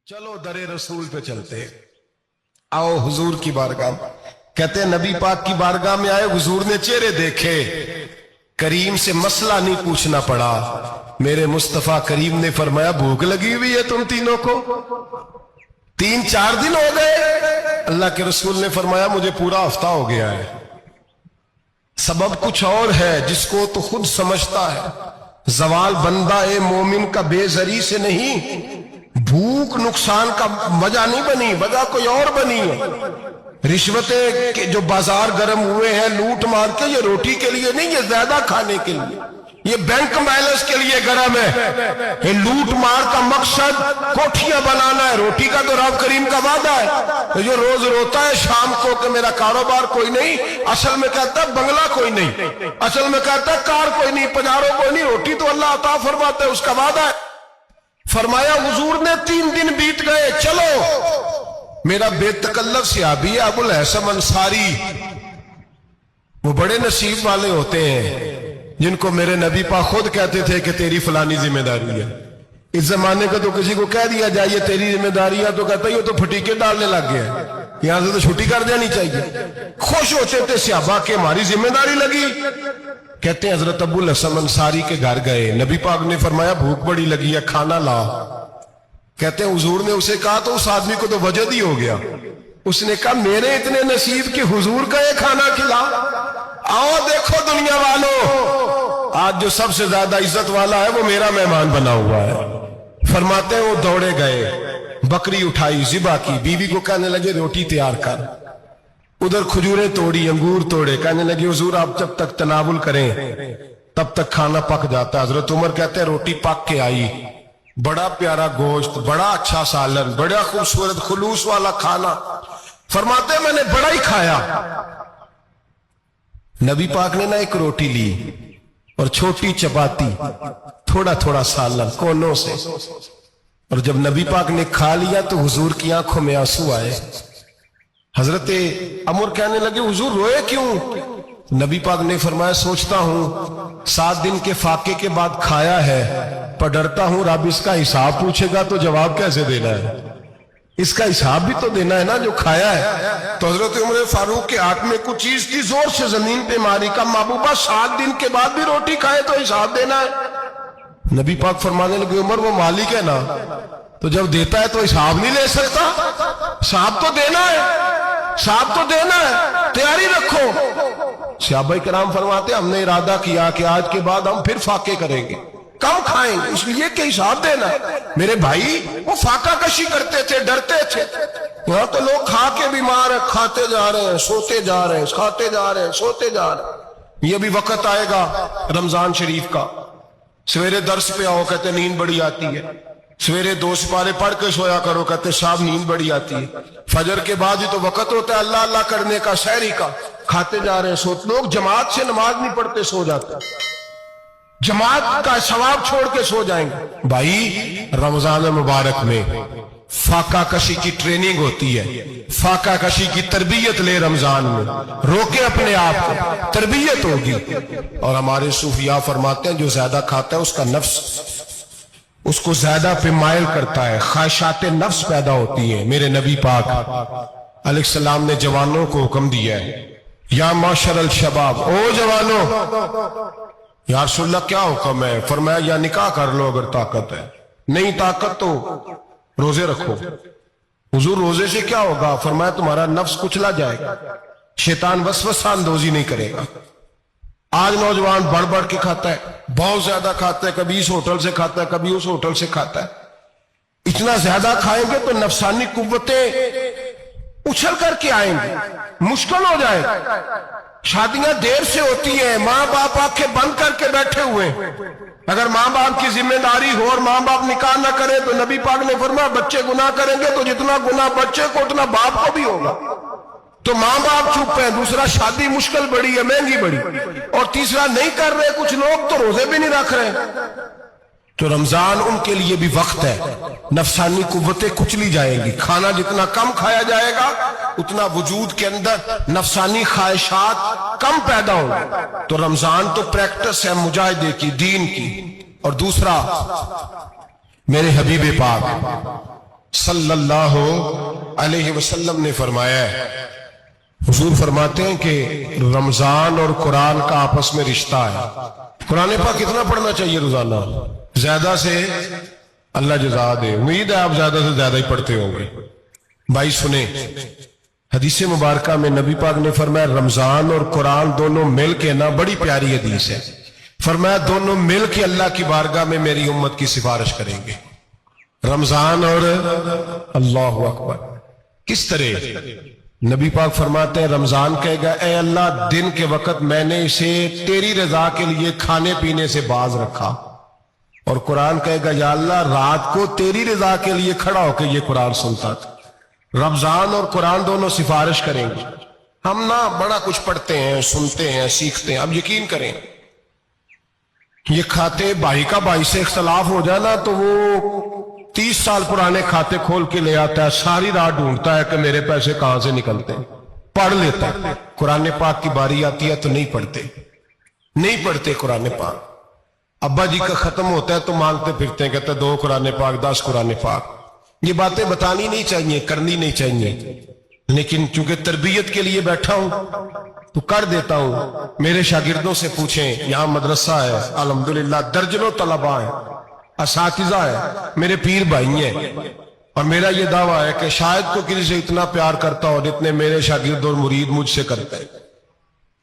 चलो दरे रसूल पे चलते, आओ हुजूर की बारगाह। कहते हैं नबी पाक की बारगाह में आए, हुजूर ने चेहरे देखे, करीम से मसला नहीं पूछना पड़ा। मेरे मुस्तफा करीम ने फरमाया भूख लगी हुई है तुम तीनों को, 3-4 दिन हो गए। अल्लाह के रसूल ने फरमाया मुझे पूरा हफ्ता हो गया है। सबब कुछ और है जिसको तो खुद समझता है। जवाल बंदा ए मोमिन का बेजरी से नहीं, भूख नुकसान का वजह नहीं बनी, वजह कोई और बनी है। रिश्वतें के जो बाजार गर्म हुए हैं लूट मार के, ये रोटी के लिए नहीं, ये ज्यादा खाने के लिए, ये बैंक बैलेंस के लिए गर्म है। ये लूट मार का मकसद कोठियां बनाना है, रोटी का तो रब करीम का वादा है। तो जो रोज रोता है शाम को कि मेरा कारोबार कोई नहीं, असल में कहता है बंगला कोई नहीं, असल में कहता है कार कोई नहीं, पजारो कोई नहीं, रोटी तो अल्लाह अता फरमाता है, उसका वादा है। फरमाया हुजूर ने 3 दिन बीत गए, चलो मेरा बेतकल्लफ सहाबी है अबुल हसन अंसारी, वो बड़े नसीब वाले होते हैं जिनको मेरे नबी पाक खुद कहते थे कि तेरी फलानी जिम्मेदारी है। इस जमाने का तो किसी को कह दिया जाए ये तेरी जिम्मेदारी है तो कहता ये तो फटीके डालने लग गया है, यहां से तो छुट्टी कर देनी चाहिए। खुश होते थे सहाबा के हमारी जिम्मेदारी लगी। कहते हैं हजरत अबुल हसन अंसारी के घर गए, नबी पाक ने फरमाया भूख बड़ी लगी है खाना ला। कहते हैं हुजूर ने उसे कहा तो उस आदमी को तो वजद ही हो गया। उसने कहा मेरे इतने नसीब कि हुजूर का ये खाना खिला। आओ देखो दुनिया वालों, आज जो सबसे ज्यादा इज्जत वाला है वो मेरा मेहमान बना हुआ है। फरमाते हैं वो दौड़े गए, बकरी उठाई, जिबा की, बीवी को कहने लगे रोटी तैयार कर। उधर खजूरें तोड़ी, अंगूर तोड़े, कहने लगे हुजूर आप जब तक तनावुल करें तब तक खाना पक जाता। हजरत उमर कहते हैं रोटी पक के आई, बड़ा प्यारा गोश्त, बड़ा अच्छा सालन, बड़ा खूबसूरत खुलूस वाला खाना। फरमाते मैंने बड़ा ही खाया। नबी पाक ने ना एक रोटी ली और छोटी चपाती, थोड़ा थोड़ा सालन कोनों से, और जब नबी पाक ने खा लिया तो हुजूर की आंखों में आंसू आए। हजरत अमर कहने लगे हुजूर रोए क्यों? नबी पाक ने फरमाया सोचता हूं 7 दिन के फाके के बाद खाया है, पर डरता हूं रब इसका हिसाब पूछेगा तो जवाब कैसे देना है, इसका हिसाब भी तो देना है ना जो खाया है। तो हजरत उमर फारूक के हाथ में कुछ चीज थी, जोर से जमीन पे मारी, का महबूबा 7 दिन के बाद भी रोटी खाए तो हिसाब देना है। नबी पाक फरमाने लगे उमर वो मालिक है ना, तो जब देता है तो हिसाब नहीं ले सकता, हिसाब तो देना है, हिसाब तो देना है, तैयारी रखो। सहाबाए किराम फरमाते हमने इरादा किया कि आज के बाद हम फिर फाके करेंगे, कम खाएंगे, इसलिए कि हिसाब देना है। मेरे भाई वो फाका कशी करते थे, डरते थे। यहाँ तो लोग खा के बीमार है, खाते जा रहे हैं, सोते जा रहे हैं, खाते जा रहे हैं, सोते जा रहे हैं। ये भी वक्त आएगा रमजान शरीफ का, सवेरे दर्स पे आओ कहते नींद बड़ी आती है, सवेरे 2 सिपारे पढ़ के सोया करो कहते साहब नींद बड़ी आती है। फजर के बाद ही तो वक्त होता है अल्लाह अल्लाह करने का, सहरी का, खाते जा रहे हैं, सोते। लोग जमात से नमाज नहीं पढ़ते सो जाते, जमात का सवाब छोड़ के सो जाएंगे। भाई रमजान मुबारक में फाका कशी की ट्रेनिंग होती है, फाका कशी की तरबियत ले रमजान में, रोके अपने आप को, तरबियत होगी। और हमारे सूफिया फरमाते हैं जो ज्यादा खाता है उसका नफ्स उसको ज्यादा पे मायल करता है, ख्वाहिशात नफ्स पैदा होती है। मेरे नबी पाक अलैहिस्सलाम ने जवानों को हुक्म दिया है या माशरल शबाब, ओ जवानों, या रसूलल्लाह क्या हुक्म है? फरमाया या निकाह कर लो अगर ताकत है, नहीं ताकत तो रोजे रखो। हुजूर रोजे से क्या होगा? फरमाया तुम्हारा नफ्स कुचला जाएगा, शैतान वसवसा अंदोजी नहीं करेगा। आज नौजवान बढ़ बढ़ के खाता है, बहुत ज्यादा खाता है, कभी इस होटल से खाता है, कभी उस होटल से खाता है। इतना ज्यादा खाएंगे तो नफसानी कुव्वतें उछल करके आएंगे, मुश्किल हो जाएगा। शादियां देर से होती हैं, माँ बाप आंखें बंद करके बैठे हुए। अगर माँ बाप की जिम्मेदारी हो और माँ बाप निकाह ना करे तो नबी पाक ने फरमाया बच्चे गुनाह करेंगे तो जितना गुनाह बच्चे को उतना बाप को भी होगा। तो माँ बाप चुप है, दूसरा शादी मुश्किल बड़ी है, महंगी बड़ी, और तीसरा नहीं कर रहे कुछ लोग तो रोजे भी नहीं रख रहे। तो रमजान उनके लिए भी वक्त है, नफसानी कुव्वतें कुचली जाएंगी। खाना जितना कम खाया जाएगा उतना वजूद के अंदर नफसानी ख्वाहिशात कम पैदा होंगे। तो रमजान तो प्रैक्टिस है मुजाहिदे की, दीन की। और दूसरा मेरे हबीब पाक सल्लल्लाहु अलैहि वसल्लम ने फरमाया है, हुजूर फरमाते हैं कि रमजान और कुरान का आपस में रिश्ता है। कुरान पाक कितना पढ़ना चाहिए रोजाना? ज्यादा से अल्लाह जज़ा दे, उम्मीद है आप ज्यादा से ज्यादा ही पढ़ते होंगे। भाई सुने, हदीस मुबारका में नबी पाक ने फरमाया रमजान और कुरान दोनों मिल के ना, बड़ी प्यारी हदीस है, फरमाया दोनों मिल के अल्लाह की बारगाह में मेरी उम्मत की सिफारिश करेंगे। रमजान और अल्लाहु अकबर। किस तरह? नबी पाक फरमाते हैं रमजान कहेगा ए अल्लाह, दिन के वक्त मैंने इसे तेरी रजा के लिए खाने पीने से बाज रखा, और कुरान कहेगा या अल्लाह, रात को तेरी रजा के लिए खड़ा होकर ये कुरान सुनता था। रमजान और कुरान दोनों सिफारिश करेंगे। हम ना बड़ा कुछ पढ़ते हैं, सुनते हैं, सीखते हैं। अब यकीन करें, ये खाते भाई का भाई से इख्तलाफ हो जाए ना, तो वो 30 साल पुराने खाते खोल के ले आता है, सारी रात ढूंढता है कि मेरे पैसे कहां से निकलते हैं, पढ़ लेता है। कुरान पाक की बारी आती है तो नहीं पढ़ते कुरान पाक। अब्बा जी का खत्म होता है तो मांगते फिरते हैं, कहते 2 कुरान पाक, 10 कुरान पाक। ये बातें बतानी नहीं चाहिए, करनी नहीं चाहिए, लेकिन चूंकि तरबियत के लिए बैठा हूं तो कर देता हूं। मेरे शागिर्दों से पूछें, यहां मदरसा है अल्हम्दुलिल्लाह, दर्जनों तलबा है, असातिज़ा है, मेरे पीर भाई हैं, और मेरा ये दावा है कि शायद को किसी से इतना प्यार करता हो जितने मेरे शागिर्द और मुरीद मुझसे करते हैं।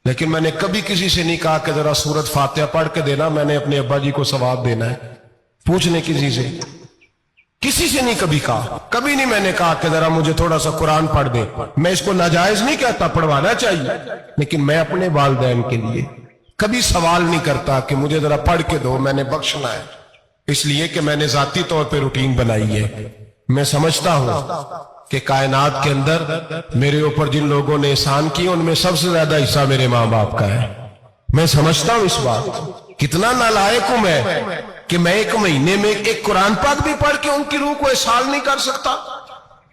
लेकिन मैंने कभी किसी से नहीं कहा कि जरा सूरत फातिहा पढ़ के देना, मैंने अपने अब्बा जी को सवाब देना है। पूछ ले किसी से नहीं कभी कहा, कभी नहीं मैंने कहा कि जरा मुझे थोड़ा सा कुरान पढ़ दे। मैं इसको नाजायज नहीं कहता, पढ़वाना चाहिए, लेकिन मैं अपने वालिदैन के लिए कभी सवाल नहीं करता कि मुझे जरा पढ़ के दो, मैंने बख्शना है, इसलिए कि मैंने जाती तौर पे रूटीन बनाई है। मैं समझता हूं कि कायनात के अंदर मेरे ऊपर जिन लोगों ने एहसान किए उनमें सबसे ज्यादा हिस्सा मेरे माँ बाप का है। मैं समझता हूं इस बात। कितना नालायक हूं मैं कि मैं 1 महीने में एक कुरान पाक भी पढ़ के उनकी रूह को एहसास नहीं कर सकता।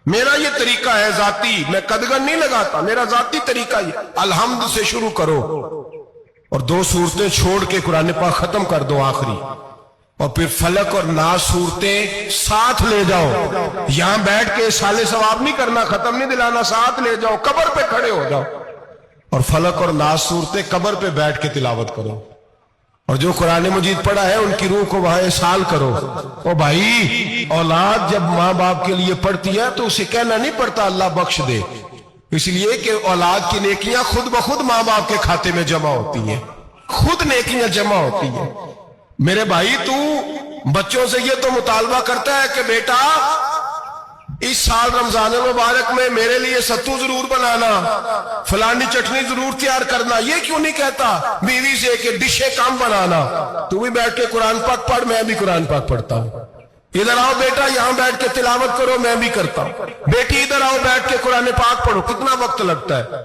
मेरा ये तरीका है जाती, मैं कदगन नहीं लगाता, मेरा जाती तरीका ये, अलहम्द से शुरू करो और 2 सूरतें छोड़ के कुरान पाक खत्म कर दो आखिरी, और फिर फलक और नास सूरतें साथ ले जाओ। यहां बैठ के साले सवाब नहीं करना, खत्म नहीं दिलाना, साथ ले जाओ, कब्र पे खड़े हो जाओ और फलक और नास सूरतें कब्र पे बैठ के तिलावत करो, और जो कुरान मजीद पढ़ा है उनकी रूह को वहां साल करो। ओ भाई, औलाद जब माँ बाप के लिए पढ़ती है तो उसे कहना नहीं पड़ता अल्लाह बख्श दे, इसलिए कि औलाद की नेकियां खुद ब खुद माँ बाप के खाते में जमा होती हैं, खुद नेकियां जमा होती हैं। मेरे भाई, तू बच्चों से ये तो मुतालबा करता है कि बेटा इस साल रमजान मुबारक में मेरे लिए सत्तू जरूर बनाना, फलानी चटनी जरूर तैयार करना, ये क्यों नहीं कहता बीवी से कि डिशे कम बनाना? तू भी बैठ के कुरान पाक पढ़, मैं भी कुरान पाक पढ़ता हूं। इधर आओ बेटा, यहां बैठ के तिलावत करो, मैं भी करता हूं। बेटी इधर आओ, बैठ के कुरान पाक पढ़ो। कितना वक्त लगता है?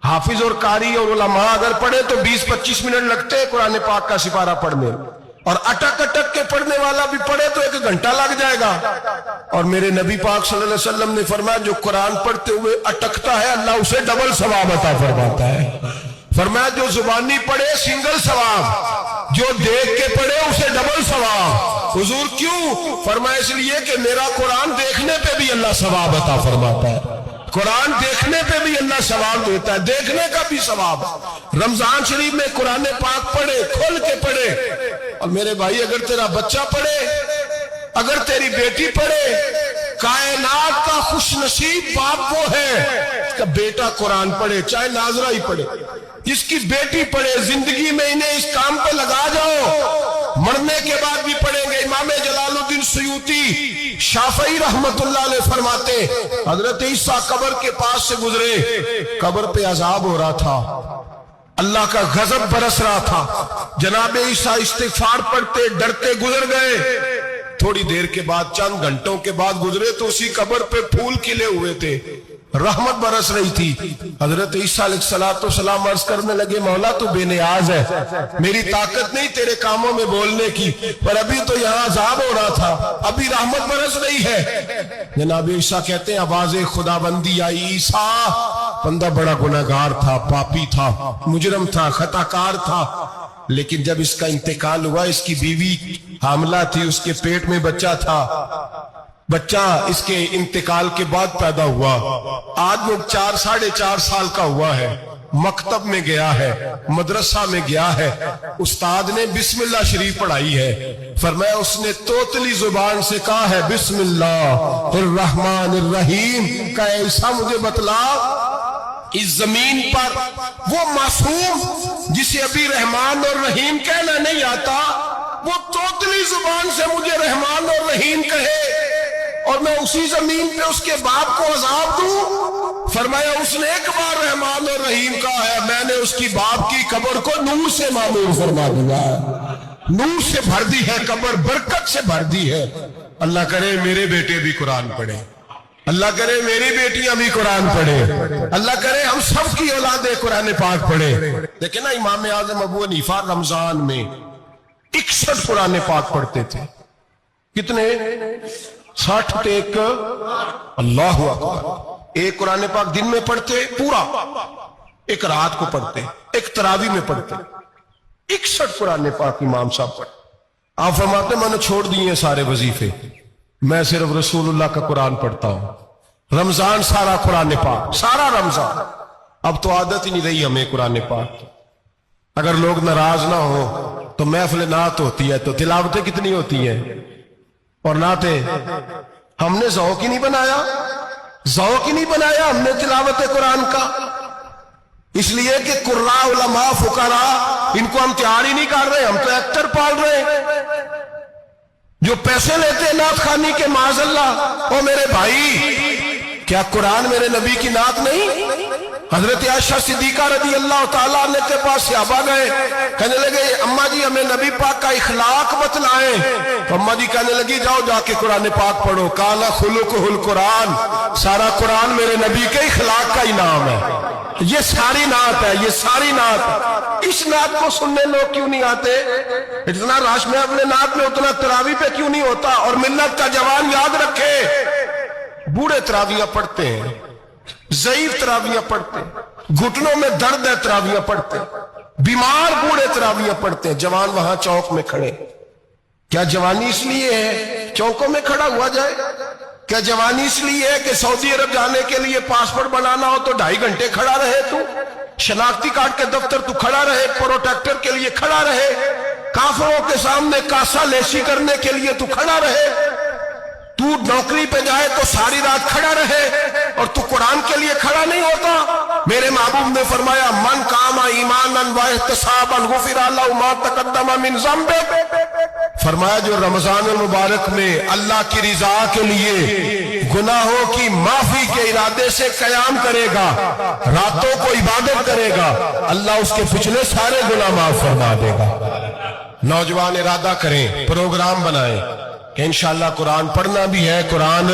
हाफिज और कारी और उलमा अगर पढ़े तो 20-25 मिनट लगते हैं कुरान पाक का सिपारा पढ़ने, और अटक अटक के पढ़ने वाला भी पढ़े तो 1 घंटा लग जाएगा। और मेरे नबी पाक सल्लल्लाहु अलैहि वसल्लम ने फरमाया जो कुरान पढ़ते हुए अटकता है अल्लाह उसे डबल सवाब अता फरमाता है। फरमाया जो जुबानी पढ़े सिंगल सवाब, जो देख के पढ़े उसे डबल सवाब। हुजूर क्यों? फरमाया इसलिए कि मेरा कुरान देखने पे भी अल्लाह सवाब अता फरमाता है, कुरान देखने पे भी अल्लाह सवाब देता है, देखने का भी सवाब। रमजान शरीफ में कुरान पाक पढ़े, खोल के पढ़े। और मेरे भाई, अगर तेरा बच्चा पढ़े, अगर तेरी बेटी पढ़े, कायनात का खुशनसीब बाप वो है इसका बेटा कुरान पढ़े, चाहे नाजरा ही पढ़े, जिसकी बेटी पढ़े। जिंदगी में इन्हें इस काम पे लगा जाओ, मरने के बाद भी पढ़ेंगे। इमाम जलालुद्दीन सुयूती शाफई रहमतुल्लाह अलैह फरमाते, हजरत ईसा कब्र के पास से गुजरे, कब्र पे अजाब हो रहा था, अल्लाह का गजब बरस रहा था। जनाब ईसा इस्तिगफार पढ़ते डरते गुजर गए। थोड़ी देर के बाद, चंद घंटों के बाद गुजरे तो उसी कब्र पे फूल खिले हुए थे, रहमत बरस रही थी। हजरत ईसा अलैहिस्सलाम अर्ज करने लगे, मौला तू बेनियाज है, मेरी ताकत नहीं तेरे कामों में बोलने की, पर अभी तो यहाँ अजाब हो रहा था, अभी रहमत बरस रही है। जनाब ईसा कहते हैं आवाज़े खुदाबंदी आई, ईसा बंदा बड़ा गुनहगार था, पापी था, मुजरम था, खताकार था, लेकिन जब इसका इंतकाल हुआ, इसकी बीवी हामला थी, उसके पेट में बच्चा था, بچہ اس کے انتقال کے بعد پیدا ہوا، آج وہ 4 ساڑھے 4 سال کا ہوا ہے، مکتب میں گیا ہے، مدرسہ میں گیا ہے، استاد نے بسم اللہ شریف پڑھائی ہے، فرمایا اس نے توتلی زبان سے کہا ہے بسم اللہ الرحمن الرحیم کا ایسا مجھے بتلا اس زمین پر وہ معصوم جسے ابھی رحمان اور رحیم کہنا نہیں آتا، وہ توتلی زبان سے مجھے رحمان اور رحیم کہے اور میں اسی زمین پہ اس کے باپ کو عذاب دوں؟ فرمایا اس نے ایک بار رحمان اور رحیم کہا ہے، میں نے اس کی باپ کی قبر کو نور سے معمور فرما دیا ہے، نور سے بھر دی ہے قبر، برکت سے بھر دی ہے۔ اللہ کرے میرے بیٹے بھی قرآن پڑھیں، اللہ کرے میری بیٹیاں بھی قرآن پڑھیں، اللہ کرے ہم سب کی اولادیں قرآن پاک پڑھیں۔ دیکھیں نا امام اعظم ابو حنیفہ رمضان میں 61 قرآن پاک پڑھتے تھے، کتنے؟ 60 ٹیک، اللہ اکبر۔ ایک قرآن پاک دن میں پڑھتے پورا، ایک رات کو پڑھتے، ایک تراویح میں پڑھتے، 61 قرآن پاک امام صاحب پڑھتے۔ آپ فرماتے میں نے چھوڑ دیے سارے وظیفے، میں صرف رسول اللہ کا قرآن پڑھتا ہوں۔ رمضان سارا قرآن پاک، سارا رمضان۔ اب تو عادت ہی نہیں رہی ہمیں قرآن پاک۔ اگر لوگ ناراض نہ ہو تو محفل نعت ہوتی ہے تو تلاوتیں کتنی ہوتی ہیں، اور نعتیں ہم نے ذوق ہی نہیں بنایا، ذوق ہی نہیں بنایا ہم نے تلاوت قرآن کا، اس لیے کہ قراء علماء فقراء ان کو ہم تیار ہی نہیں کر رہے، ہم تو ایکٹر پال رہے ہیں جو پیسے لیتے ہیں نعت خوانی کے، معاذ اللہ۔ او میرے بھائی، کیا قرآن میرے نبی کی نعت نہیں؟ حضرت عائشہ صدیقہ رضی اللہ تعالیٰ عنہ کے پاس صحابہ گئے، کہنے لگے اماں جی ہمیں نبی پاک کا اخلاق بتلائیں، تو اماں جی کہنے لگی جاؤ جا کے قرآن پاک پڑھو، کان خلقہ القرآن، سارا قرآن میرے نبی کے اخلاق کا ہی نام ہے، یہ ساری نعت ہے، یہ ساری نعت۔ اس نعت کو سننے لوگ کیوں نہیں آتے؟ اتنا راش میں اپنے نعت میں اتنا تراویح پہ کیوں نہیں ہوتا؟ اور ملت کا جوان یاد رکھے، بوڑھے تراویحاں پڑھتے ہیں، ضعیف تراویحاں پڑھتے ہیں، گھٹنوں میں درد ہے تراویحاں پڑھتے ہیں، بیمار بوڑھے تراویحاں پڑھتے ہیں، جوان وہاں چوک میں کھڑے۔ کیا جوانی اس لیے ہے چوکوں میں کھڑا ہوا جائے؟ کیا جوانی اس لیے ہے کہ سعودی عرب جانے کے لیے پاسپورٹ بنانا ہو تو 2.5 گھنٹے کھڑا رہے تو؟ شناختی کارڈ کے دفتر تو کھڑا رہے، پروٹیکٹر کے لیے کھڑا رہے، کافروں کے سامنے کاسا لیسی کرنے کے لیے تو کھڑا رہے، تو نوکری پہ جائے تو ساری رات کھڑا رہے، اور تو قرآن کے لیے کھڑا نہیں ہوتا؟ میرے محبوب نے فرمایا من قام ایمانا واحتسابا غفر له ما تقدم من ذنبه، فرمایا جو رمضان المبارک میں اللہ کی رضا کے لیے گناہوں کی معافی کے ارادے سے قیام کرے گا، راتوں کو عبادت کرے گا، اللہ اس کے پچھلے سارے گناہ معاف فرما دے گا۔ نوجوان ارادہ کریں، پروگرام بنائیں کہ انشاءاللہ قرآن پڑھنا بھی ہے، قرآن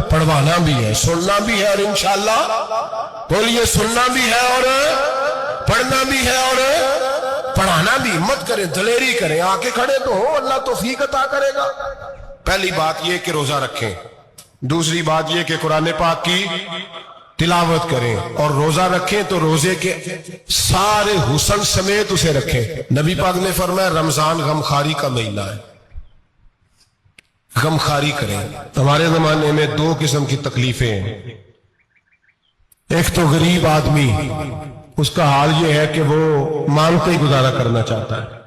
پڑھوانا بھی ہے، سننا بھی ہے، اور انشاءاللہ بولیے سننا بھی ہے اور پڑھنا بھی ہے اور پڑھانا بھی۔ ہمت کریں، دلیری کریں، آ کے کھڑے تو ہو، اللہ توفیق عطا کرے گا۔ پہلی بات یہ کہ روزہ رکھیں، دوسری بات یہ کہ قرآن پاک کی تلاوت کریں، اور روزہ رکھیں تو روزے کے سارے حسن سمیت اسے رکھیں۔ نبی پاک نے فرمایا رمضان غمخواری کا مہینہ ہے، غمخواری کریں۔ ہمارے زمانے میں 2 قسم کی تکلیفیں ہیں، ایک تو غریب آدمی، اس کا حال یہ ہے کہ وہ مانگتے ہی گزارا کرنا چاہتا ہے،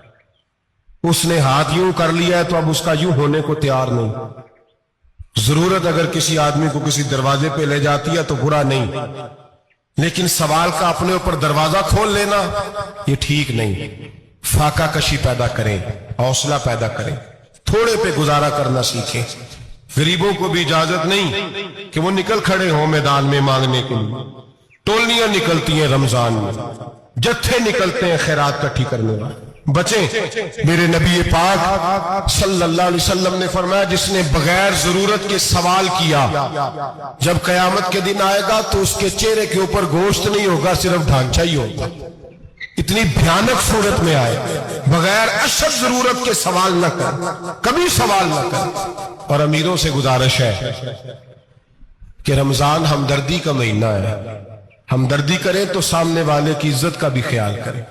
اس نے ہاتھ یوں کر لیا ہے تو اب اس کا یوں ہونے کو تیار نہیں۔ ضرورت اگر کسی آدمی کو کسی دروازے پہ لے جاتی ہے تو برا نہیں، لیکن سوال کا اپنے اوپر دروازہ کھول لینا یہ ٹھیک نہیں۔ فاقہ کشی پیدا کریں، حوصلہ پیدا کریں، تھوڑے پہ گزارا کرنا سیکھیں۔ غریبوں کو بھی اجازت نہیں کہ وہ نکل کھڑے ہوں میدان میں مانگنے کے لیے، ٹولیاں نکلتی ہیں رمضان میں، جتھے نکلتے ہیں خیرات کٹھی کرنے والے، بچیں۔ میرے نبی پاک صلی اللہ علیہ وسلم نے فرمایا جس نے بغیر ضرورت کے سوال کیا، جب قیامت کے دن آئے گا تو اس کے چہرے کے اوپر گوشت نہیں ہوگا، صرف ڈھانچہ ہی ہوگا۔ اتنی بھیانک صورت میں آئے، بغیر اشد ضرورت کے سوال نہ کر، کبھی سوال نہ کر۔ اور امیروں سے گزارش ہے کہ رمضان ہمدردی کا مہینہ ہے، ہمدردی کریں تو سامنے والے کی عزت کا بھی خیال کریں۔